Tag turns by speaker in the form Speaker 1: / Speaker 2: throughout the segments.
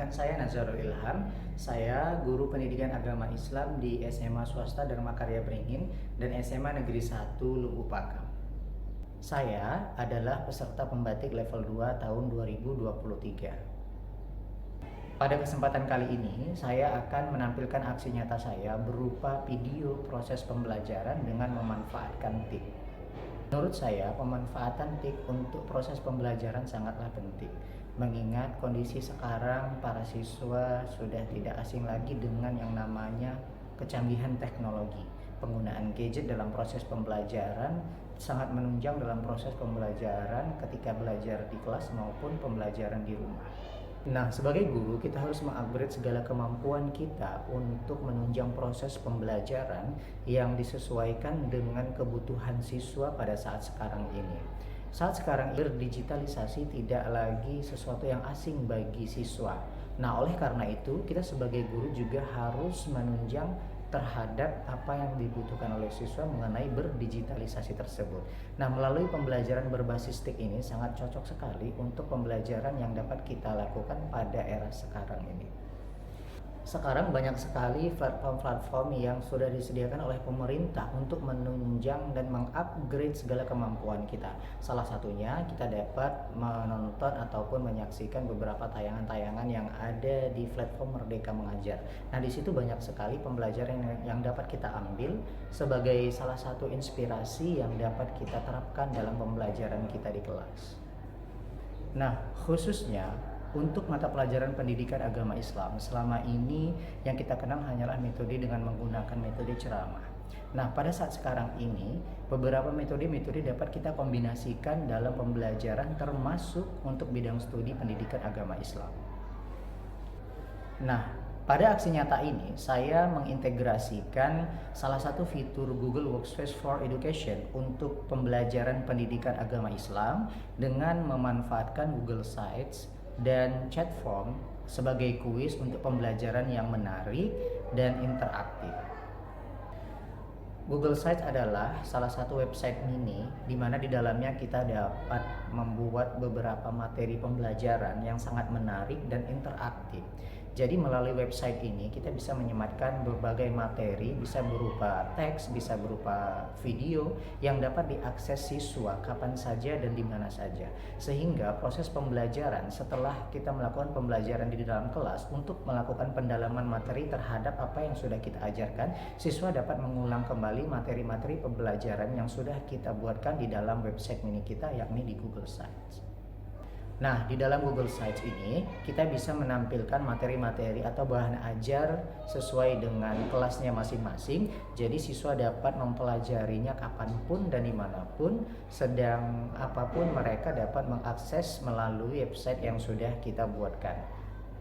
Speaker 1: Perkenalkan, saya Nazarul Ilham. Saya guru pendidikan agama Islam di SMA Swasta Dharma Karya Beringin dan SMA Negeri 1 Lubuk Pakam. Saya adalah peserta pembatik level 2 tahun 2023. Pada kesempatan kali ini, saya akan menampilkan aksi nyata saya berupa video proses pembelajaran dengan memanfaatkan TIK. Menurut saya, pemanfaatan TIK untuk proses pembelajaran sangatlah penting, mengingat kondisi sekarang para siswa sudah tidak asing lagi dengan yang namanya kecanggihan teknologi. Penggunaan gadget dalam proses pembelajaran sangat menunjang dalam proses pembelajaran ketika belajar di kelas maupun pembelajaran di rumah. Nah, sebagai guru kita harus mengupgrade segala kemampuan kita untuk menunjang proses pembelajaran yang disesuaikan dengan kebutuhan siswa pada saat sekarang ini. Saat sekarang berdigitalisasi tidak lagi sesuatu yang asing bagi siswa. Nah, oleh karena itu kita sebagai guru juga harus menunjang terhadap apa yang dibutuhkan oleh siswa mengenai berdigitalisasi tersebut. Nah, melalui pembelajaran berbasis TIK ini sangat cocok sekali untuk pembelajaran yang dapat kita lakukan pada era sekarang ini. Sekarang banyak sekali platform-platform yang sudah disediakan oleh pemerintah untuk menunjang dan mengupgrade segala kemampuan kita. Salah satunya kita dapat menonton ataupun menyaksikan beberapa tayangan-tayangan yang ada di platform Merdeka Mengajar. Nah, di situ banyak sekali pembelajaran yang dapat kita ambil sebagai salah satu inspirasi yang dapat kita terapkan dalam pembelajaran kita di kelas. Nah, khususnya untuk mata pelajaran pendidikan agama Islam, selama ini yang kita kenal hanyalah metode dengan menggunakan metode ceramah. Nah, pada saat sekarang ini, beberapa metode-metode dapat kita kombinasikan dalam pembelajaran termasuk untuk bidang studi pendidikan agama Islam. Nah, pada aksi nyata ini, saya mengintegrasikan salah satu fitur Google Workspace for Education untuk pembelajaran pendidikan agama Islam dengan memanfaatkan Google Sites dan chat form sebagai kuis untuk pembelajaran yang menarik dan interaktif. Google Sites adalah salah satu website mini di mana di dalamnya kita dapat membuat beberapa materi pembelajaran yang sangat menarik dan interaktif. Jadi melalui website ini kita bisa menyematkan berbagai materi, bisa berupa teks, bisa berupa video yang dapat diakses siswa kapan saja dan di mana saja. Sehingga proses pembelajaran setelah kita melakukan pembelajaran di dalam kelas untuk melakukan pendalaman materi terhadap apa yang sudah kita ajarkan, siswa dapat mengulang kembali materi-materi pembelajaran yang sudah kita buatkan di dalam website mini kita, yakni di Google Sites. Nah, di dalam Google Sites ini kita bisa menampilkan materi-materi atau bahan ajar sesuai dengan kelasnya masing-masing. Jadi siswa dapat mempelajarinya kapanpun dan dimanapun, sedang apapun mereka dapat mengakses melalui website yang sudah kita buatkan.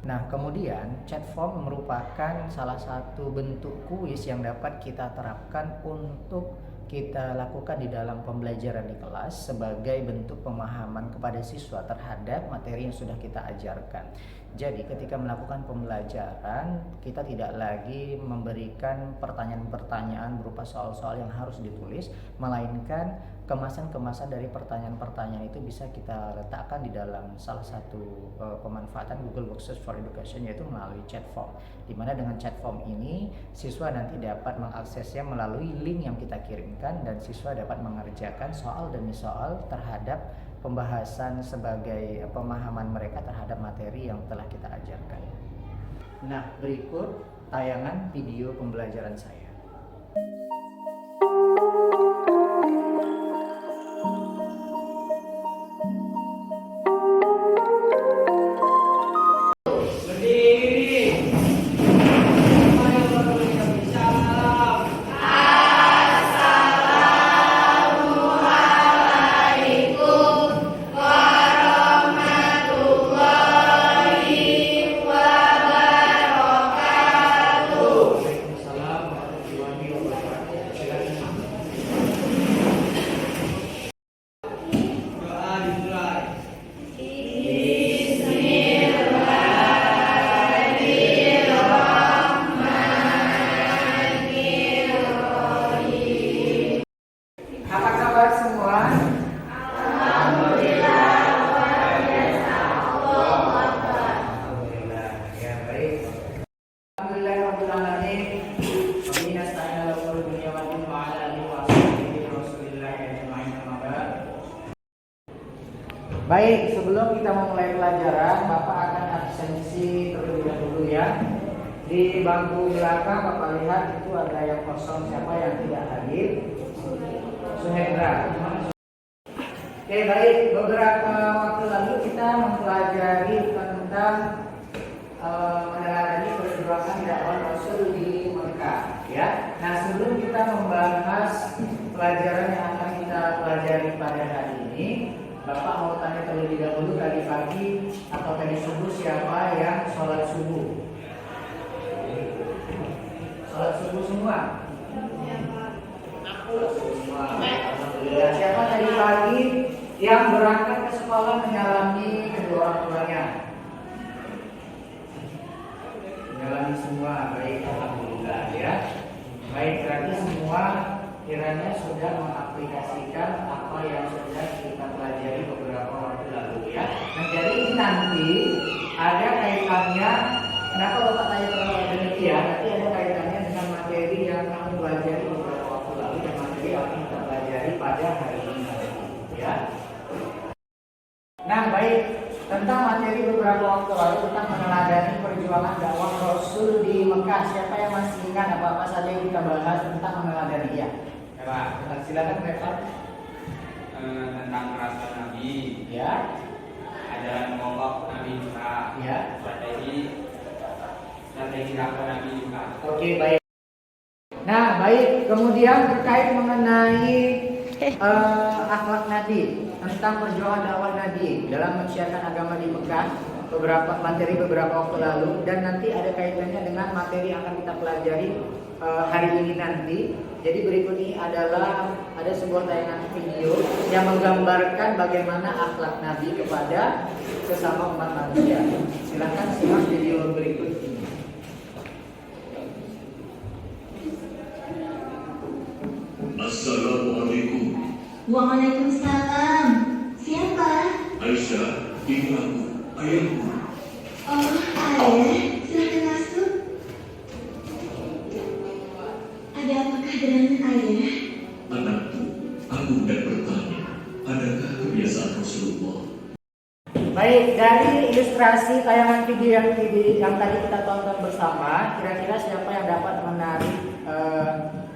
Speaker 1: Nah, kemudian chat form merupakan salah satu bentuk kuis yang dapat kita terapkan untuk kita lakukan di dalam pembelajaran di kelas sebagai bentuk pemahaman kepada siswa terhadap materi yang sudah kita ajarkan. Jadi ketika melakukan pembelajaran, kita tidak lagi memberikan pertanyaan-pertanyaan berupa soal-soal yang harus ditulis, melainkan kemasan-kemasan dari pertanyaan-pertanyaan itu bisa kita letakkan di dalam salah satu pemanfaatan Google Workspace for Education, yaitu melalui chat form. Di mana dengan chat form ini siswa nanti dapat mengaksesnya melalui link yang kita kirimkan dan siswa dapat mengerjakan soal demi soal terhadap pembahasan sebagai pemahaman mereka terhadap materi yang telah kita ajarkan. Nah, berikut tayangan video pembelajaran saya. Baik, sebelum kita memulai pelajaran, Bapak akan absensi terlebih dahulu ya. Di bangku belakang Bapak lihat itu ada yang kosong, siapa yang tidak hadir? Suhendra. Oke, baik. Beberapa waktu lalu kita mempelajari tentang meneladani perjuangan dakwah Rasul di Mekah ya. Nah, sebelum kita membahas pelajaran yang akan kita pelajari pada hari ini, Bapak mau tanya terlebih dahulu, tadi pagi atau tadi subuh siapa yang sholat subuh? Sholat subuh semua? Sholat subuh semua. Alhamdulillah. Siapa tadi pagi yang berangkat ke sekolah menyalami kedua orang tuanya? Menyalami semua. Baik, alhamdulillah ya. Baik, berarti semua kiranya sudah mengaplikasikan apa yang sudah kita pelajari beberapa waktu lalu ya. Nah, jadi ini nanti ada kaitannya. Kenapa Bapak tanya terlalu demikian? Nanti ada kaitannya dengan materi yang kami pelajari beberapa waktu lalu dan materi yang kita pelajari pada hari ini ya. Nah, baik, tentang materi beberapa waktu lalu tentang meneladani perjuangan dakwah Rasul di Mekah. Siapa yang masih ingat apa-apa saja yang kita bahas tentang meneladani ya? Pak, silakan Pak.
Speaker 2: Tentang kerasan Nabi,
Speaker 1: Ya.
Speaker 2: ajaran pokok Nabi juga,
Speaker 1: Ya.
Speaker 2: strategi dakwah Nabi juga.
Speaker 1: Oke, baik. Nah, baik. Kemudian terkait mengenai akhlak Nabi, tentang perjuangan dakwah Nabi dalam mensiarkan agama di Mekah, beberapa waktu lalu, dan nanti ada kaitannya dengan materi yang akan kita pelajari hari ini nanti. Jadi berikut ini adalah ada sebuah tayangan video yang menggambarkan bagaimana akhlak Nabi kepada sesama umat manusia. Silakan simak video berikut ini.
Speaker 3: Assalamualaikum.
Speaker 4: Waalaikumsalam. Siapa?
Speaker 3: Aisyah, ini aku, ayahku.
Speaker 4: Oh, ayah. Silahkan masuk. Ada apakah dengan ayah?
Speaker 3: Anakku, aku hendak bertanya, adakah kebiasaan Rasulullah?
Speaker 1: Baik, dari ilustrasi tayangan video yang tadi kita tonton bersama, kira-kira siapa yang dapat menarik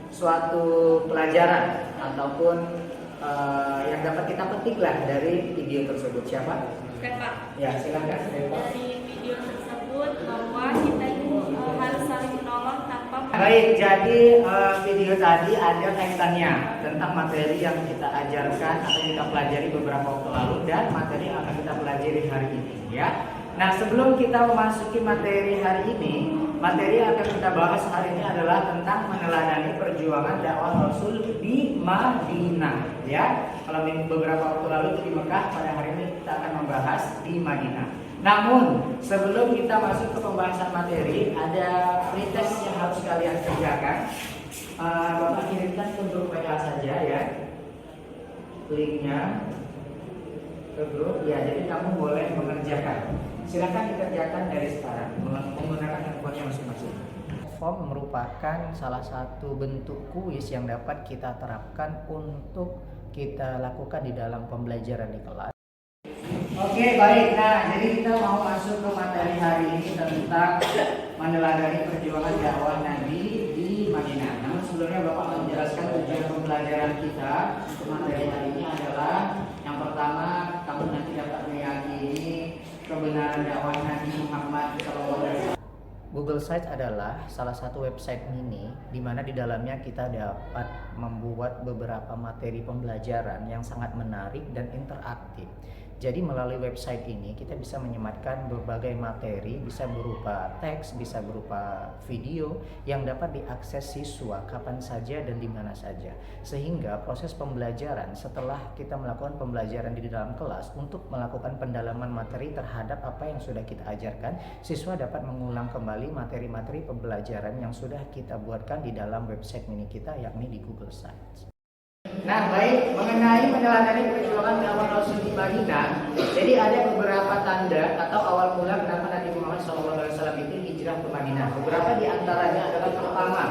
Speaker 1: suatu pelajaran ataupun yang dapat kita petiklah dari video tersebut? Siapa?
Speaker 5: Oke Pak,
Speaker 1: Ya, silakan.
Speaker 5: dari video tersebut bahwa kita itu harus saling menolong tanpa
Speaker 1: Baik, jadi video tadi ada kaitannya tentang materi yang kita ajarkan atau kita pelajari beberapa waktu lalu dan materi yang akan kita pelajari hari ini ya. Nah, sebelum kita memasuki materi hari ini, materi yang akan kita bahas hari ini adalah tentang meneladani perjuangan dakwah Rasul di Madinah ya. Kalau beberapa waktu lalu itu di Mekah, pada hari ini kita akan membahas di Madinah. Namun, sebelum kita masuk ke pembahasan materi, ada pretest yang harus kalian kerjakan. Bapak kirimkan ke grup WA saja ya, linknya ke grup ya. Jadi kamu boleh mengerjakan. Silakan dikerjakan dari sekarang menggunakan handphonenya masing-masing. Form merupakan salah satu bentuk kuis yang dapat kita terapkan untuk kita lakukan di dalam pembelajaran di kelas. Oke, baik. Nah, jadi kita mau masuk ke materi hari ini tentang meneladani perjuangan dakwah Nabi di Madinah. Namun sebelumnya Bapak menjelaskan tujuan pembelajaran kita untuk materi hari ini adalah yang pertama, kamu nanti dapat meyakini kebenaran dakwah Nabi Muhammad SAW. Google Sites adalah salah satu website mini di mana di dalamnya kita dapat membuat beberapa materi pembelajaran yang sangat menarik dan interaktif. Jadi melalui website ini kita bisa menyematkan berbagai materi, bisa berupa teks, bisa berupa video yang dapat diakses siswa kapan saja dan di mana saja. Sehingga proses pembelajaran setelah kita melakukan pembelajaran di dalam kelas untuk melakukan pendalaman materi terhadap apa yang sudah kita ajarkan, siswa dapat mengulang kembali materi-materi pembelajaran yang sudah kita buatkan di dalam website mini kita, yakni di Google Sites. Nah, baik, mengenai meneladani perjuangan dakwah Rasul di Madinah, jadi ada beberapa tanda atau awal mula kenapa Nabi Muhammad SAW itu hijrah ke Madinah. Beberapa di antaranya adalah pertama,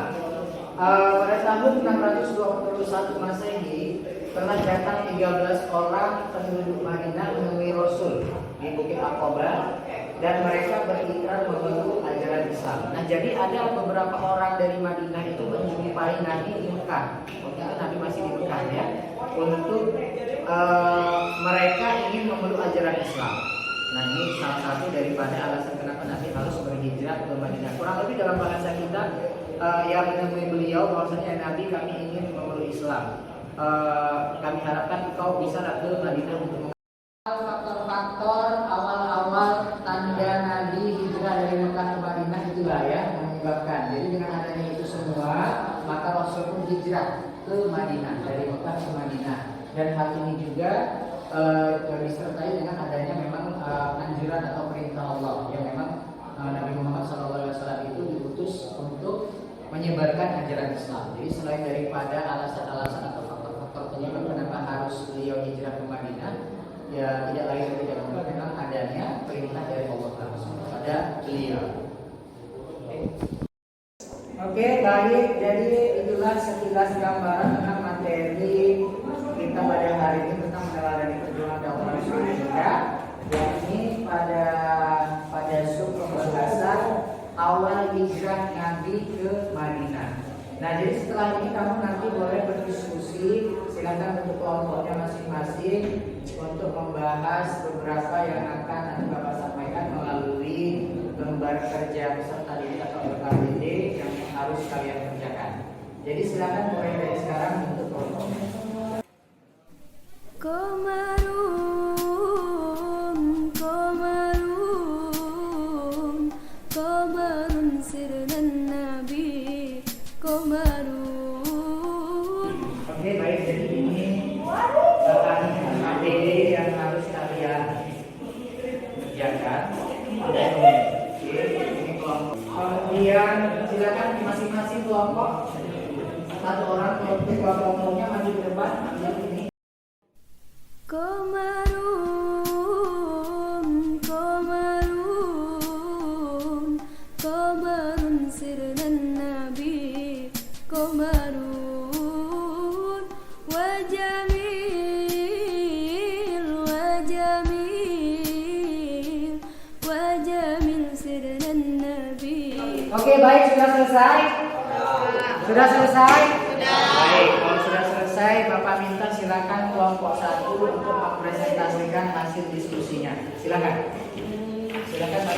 Speaker 1: Pada tahun 621 Masehi telah datang 13 orang penduduk Madinah menemui Rasul di Bukit Aqabah dan mereka berikrar memeluk ajaran Islam. Nah, jadi ada beberapa orang dari Madinah itu menjumpai Nabi di Mekah. Waktu itu Nabi masih di Mekah ya, untuk mereka ingin memeluk ajaran Islam. Nah, ini salah satu daripada alasan kenapa Nabi harus berhijrah ke Madinah. Kurang lebih dalam bahasa kita yang menemui beliau bahwasanya Nabi, kami ingin memeluk Islam. Kami harapkan engkau bisa ke Madinah untuk faktor-faktor awal-awal tanda Nabi hijrah dari Mekah ke Madinah itulah ya yang menyebabkan. Jadi dengan adanya itu semua, maka Rasul pun hijrah ke Madinah, dari Mekah ke Madinah. Dan hal ini juga disertai dengan adanya memang anjuran atau perintah Allah yang memang Nabi Muhammad SAW itu diutus untuk menyebarkan ajaran Islam. Jadi selain daripada alasan-alasan atau faktor-faktor penyebab kenapa harus beliau hijrah ke Madinah, ya tidak lain dan tidak bukan memang adanya perintah dari Allah kepada beliau. Oke, baik. Jadi itulah sekilas gambaran tentang materi kita pada hari ini tentang meneladani perjuangan dakwah Rasulullah. Yang ini pada sub pembahasan awal hijrah Nabi ke Madinah. Nah, jadi setelah ini kamu nanti boleh berdiskusi, silakan untuk kelompoknya masing-masing untuk membahas beberapa yang akan nanti Bapak sampaikan melalui lembar kerja peserta didik atau LKPD yang harus kalian kerjakan. Jadi silakan mulai dari sekarang untuk kelompoknya.
Speaker 6: Komarun sirnan nabi komarun.
Speaker 1: Oke, baik. Jadi ini bahan APD yang harus kalian kerjakan. Oke, ini kelompok. Kemudian silakan masing-masing kelompok satu orang kelompoknya maju ke depan. Ambil ini.
Speaker 6: Komarun sirnan nabi komarun wajamil sirnan nabi.
Speaker 1: Oke, baik, sudah selesai? Sudah selesai? Baik, kalau sudah selesai, Bapak minta silakan kelompok satu untuk mempresentasikan hasil diskusinya. Silakan. Silakan Pak.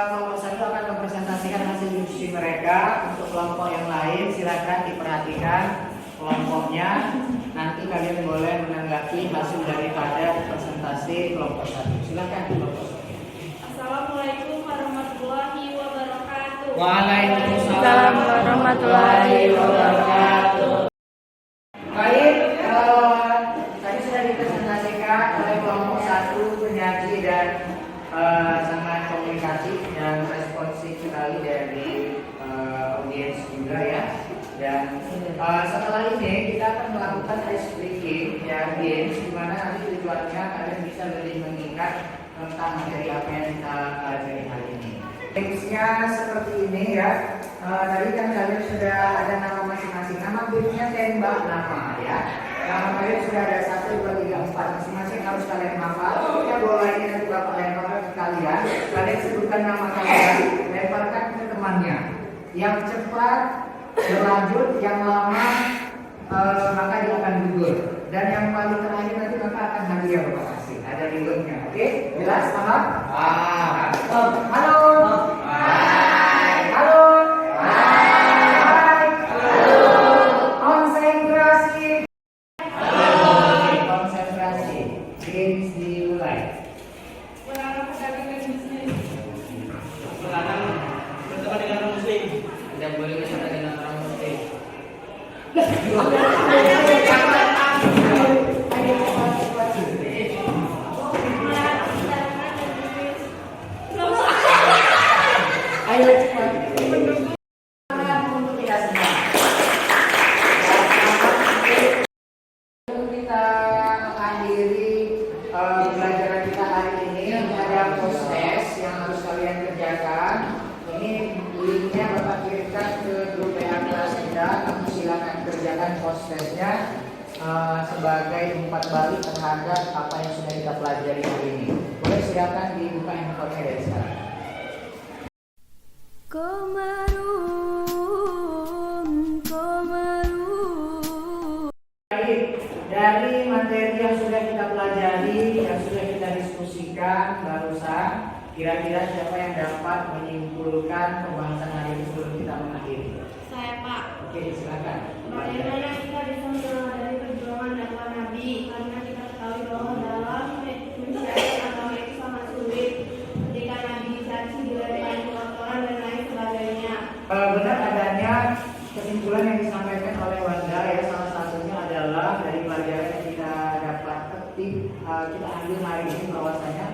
Speaker 1: Kelompok satu akan mempresentasikan hasil diskusi mereka. Untuk kelompok yang lain silakan diperhatikan kelompoknya. Nanti kalian boleh menanggapi hasil daripada presentasi kelompok satu. Silakan kelompok satu.
Speaker 5: Assalamualaikum warahmatullahi wabarakatuh.
Speaker 1: Waalaikumsalam warahmatullahi wabarakatuh. Baik, tadi sudah dipresentasikan oleh kelompok satu penyaji dan sangat komunikasi dan responsif sekali dari audiens juga ya. Dan setelah ini kita akan melakukan ice breaking ya, games di mana nanti tujuannya kalian bisa lebih mengingat tentang materi apa yang kita pelajari hari ini. Gamesnya seperti ini ya. Tadi kan kalian sudah ada nama masing-masing. Nama gamesnya tembak nama ya. Nama kalian sudah ada 1, 2, 3, 4. Masing-masing harus kalian hafal. Ya, bola ini nanti Bapak lemparkan ke kalian. Kalian sebutkan nama kalian, lemparkan ke temannya. Yang cepat berlanjut, yang lama maka dia akan gugur. Dan yang paling terakhir nanti maka akan hadiah Bapak kasih. Ada rewardnya, oke? Jelas, paham? Halo. Halo. Konsentrasi. Konsentrasi. Games dimulai. Tidak boleh bertemu dengan orang muslim. Ayo cepat. Untuk kita semua. Kita akhiri pelajaran kita hari ini ada proses prosesnya sebagai umpan balik terhadap apa yang sudah kita pelajari hari ini. Boleh silakan dibuka handphonenya dari sekarang.
Speaker 6: Qamarun, qamarun.
Speaker 1: Dari materi yang sudah kita pelajari, yang sudah kita diskusikan barusan, kira-kira siapa yang dapat menyimpulkan pembahasan hari ini sebelum kita mengakhiri?
Speaker 5: Saya Pak.
Speaker 1: Oke, silakan.
Speaker 5: Bagaimana kita bisa meneladani perjuangan dakwah Nabi? Karena kita ketahui bahwa dalam mencari agama itu sangat sulit. Ketika Nabi dicaci, diledakan kotoran dan lain sebagainya.
Speaker 1: Benar adanya kesimpulan yang disampaikan oleh Wanda ya, salah satunya adalah dari pelajaran yang kita dapat ketik, kita ambil hari ini bahwasanya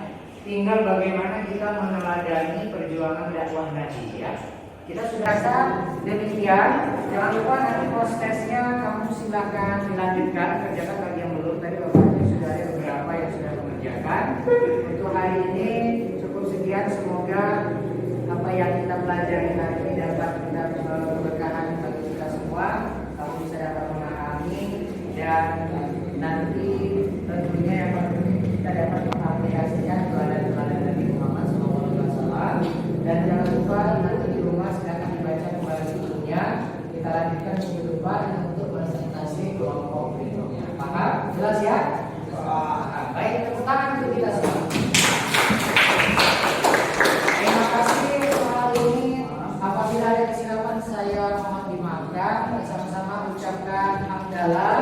Speaker 1: tinggal bagaimana kita meneladani perjuangan dakwah Nabi ya. Kita sudah rasa demikian. Jangan lupa nanti prosesnya kamu silakan dilanjutkan, kerjakan bagi yang belum. Tadi Bapak sudah ada beberapa yang sudah mengerjakan. Untuk hari ini cukup sekian. Semoga apa yang kita pelajari hari ini dapat kita keberkahan bagi kita semua. Kamu bisa dapat memahami dan nanti tentunya yang penting kita dapat mengaplikasikan teladan-teladan Nabi Muhammad SAW. Dan jangan lupa nanti di rumah silakan dibaca kembali bukunya. Kita lanjutkan minggu depan untuk presentasi kelompok berikutnya. Paham? Jelas ya? Baik, tepuk tangan untuk kita semua. Terima kasih hari ini. Apabila ada kesilapan saya mohon dimaafkan. Sama-sama ucapkan hamdalah.